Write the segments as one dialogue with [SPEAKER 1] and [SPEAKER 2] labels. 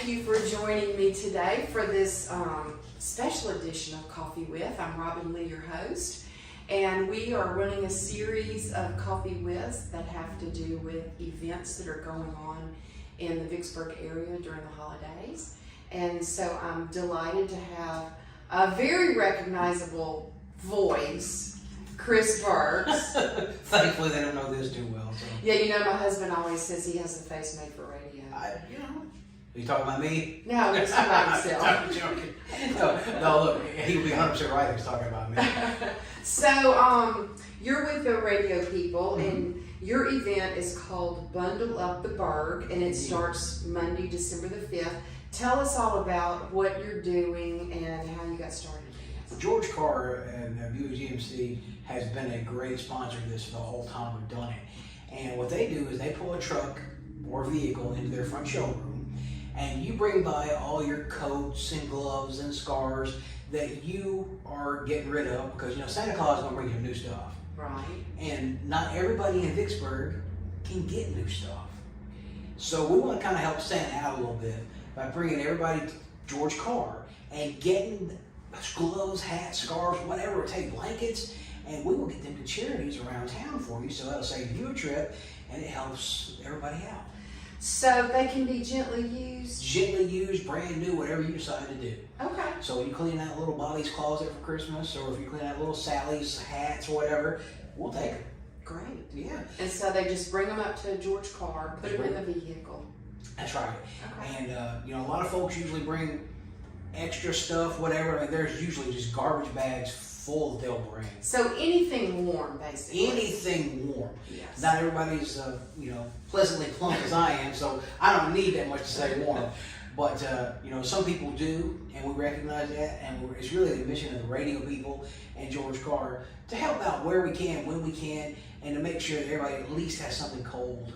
[SPEAKER 1] you for joining me today for this special edition of Coffee With. I'm Robin Lee, your host, and we are running a series of Coffee With that have to do with events that are going on in the Vicksburg area during the holidays. And so I'm delighted to have a very recognizable voice, Chris Burks.
[SPEAKER 2] Thankfully, they don't know this too well. So.
[SPEAKER 1] Yeah, you know, my husband always says he has a face made for radio.
[SPEAKER 2] Are you talking about me?
[SPEAKER 1] No, he's talking about himself.
[SPEAKER 2] I'm joking. No, look, he would be 100% right if he's talking about me.
[SPEAKER 1] So, you're with the radio people, and your event is called Bundle Up the Burg, and it starts Monday, December the 5th. Tell us all about what you're doing and how you got started.
[SPEAKER 2] George Carr and GMC has been a great sponsor of this for the whole time we've done it. And what they do is they pull a truck or vehicle into their front showroom, and you bring by all your coats and gloves and scarves that you are getting rid of because, you know, Santa Claus is going to bring you new stuff.
[SPEAKER 1] Right.
[SPEAKER 2] And not everybody in Vicksburg can get new stuff. So we want to kind of help Santa out a little bit by bringing everybody to George Carr and getting gloves, hats, scarves, whatever it takes, blankets, and we will get them to charities around town for you, so that'll save you a trip and it helps everybody out.
[SPEAKER 1] So they can be gently used?
[SPEAKER 2] Gently used, brand new, whatever you decide to do.
[SPEAKER 1] Okay.
[SPEAKER 2] So when you clean out little Bobby's closet for Christmas, or if you clean out little Sally's hats or whatever, we'll take them.
[SPEAKER 1] Great.
[SPEAKER 2] Yeah.
[SPEAKER 1] And so they just bring them up to George Carr, put them in the vehicle.
[SPEAKER 2] That's right.
[SPEAKER 1] Okay.
[SPEAKER 2] And you know, a lot of folks usually bring extra stuff, whatever. I mean, there's usually just garbage bags full that they'll bring.
[SPEAKER 1] So anything warm, basically.
[SPEAKER 2] Anything warm.
[SPEAKER 1] Yes.
[SPEAKER 2] Not everybody's, you know, pleasantly plump as I am, so I don't need that much to say warm. But, you know, some people do, and we recognize that, and it's really the mission of the radio people and George Carr to help out where we can, when we can, and to make sure that everybody at least has something cold,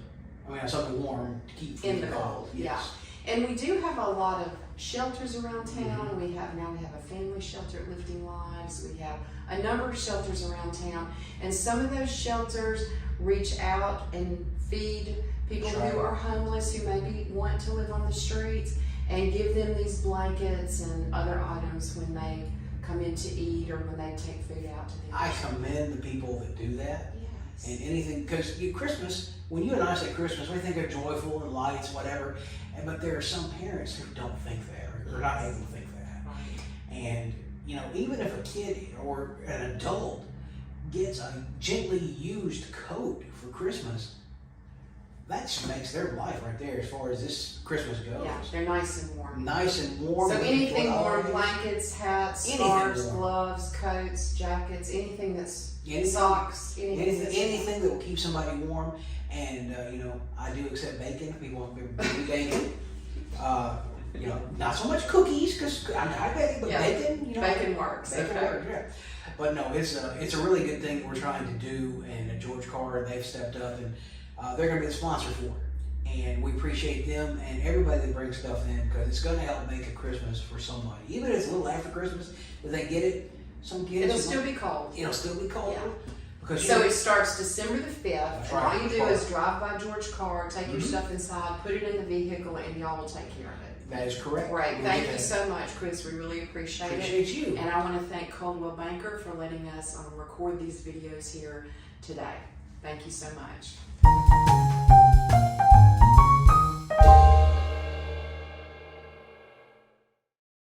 [SPEAKER 2] something warm to keep from
[SPEAKER 1] in the cold.
[SPEAKER 2] Yes.
[SPEAKER 1] Yeah. And we do have a lot of shelters around town. We have a family shelter at Lifting Lives. We have a number of shelters around town, and some of those shelters reach out and feed people who are homeless, who maybe want to live on the streets, and give them these blankets and other items when they come in to eat or when they take food out to them.
[SPEAKER 2] I commend the people that do that.
[SPEAKER 1] Yes.
[SPEAKER 2] And anything, because Christmas, when you and I say Christmas, we think of joyful and lights, whatever. But there are some parents who don't think that, or are not able to think that.
[SPEAKER 1] Right.
[SPEAKER 2] And, you know, even if a kid or an adult gets a gently used coat for Christmas, that just makes their life right there as far as this Christmas goes.
[SPEAKER 1] Yeah, they're nice and warm.
[SPEAKER 2] Nice and warm.
[SPEAKER 1] So anything warm, blankets, hats, scarves, gloves, coats, jackets, anything that's socks,
[SPEAKER 2] anything that will keep somebody warm. And you know, I do accept bacon if people want to be bacon. You know, not so much cookies because I bake, but bacon. You know,
[SPEAKER 1] bacon works.
[SPEAKER 2] Bacon works, yeah. But no, it's a really good thing that we're trying to do, and George Carr, they've stepped up, and they're going to be the sponsor for it. And we appreciate them and everybody that brings stuff in, because it's going to help make a Christmas for somebody. Even if it's a little after Christmas, if they get it, some kids.
[SPEAKER 1] It'll still be cold.
[SPEAKER 2] It'll still be cold.
[SPEAKER 1] Yeah.
[SPEAKER 2] Because
[SPEAKER 1] so it starts December the 5th.
[SPEAKER 2] That's
[SPEAKER 1] and
[SPEAKER 2] right.
[SPEAKER 1] all you do is drive by George Carr, take your stuff inside, put it in the vehicle, and y'all will take care of it.
[SPEAKER 2] That is correct.
[SPEAKER 1] Great. Thank you so much, Chris. We really appreciate it.
[SPEAKER 2] Appreciate you.
[SPEAKER 1] And I want to thank Coldwell Banker for letting us record these videos here today. Thank you so much.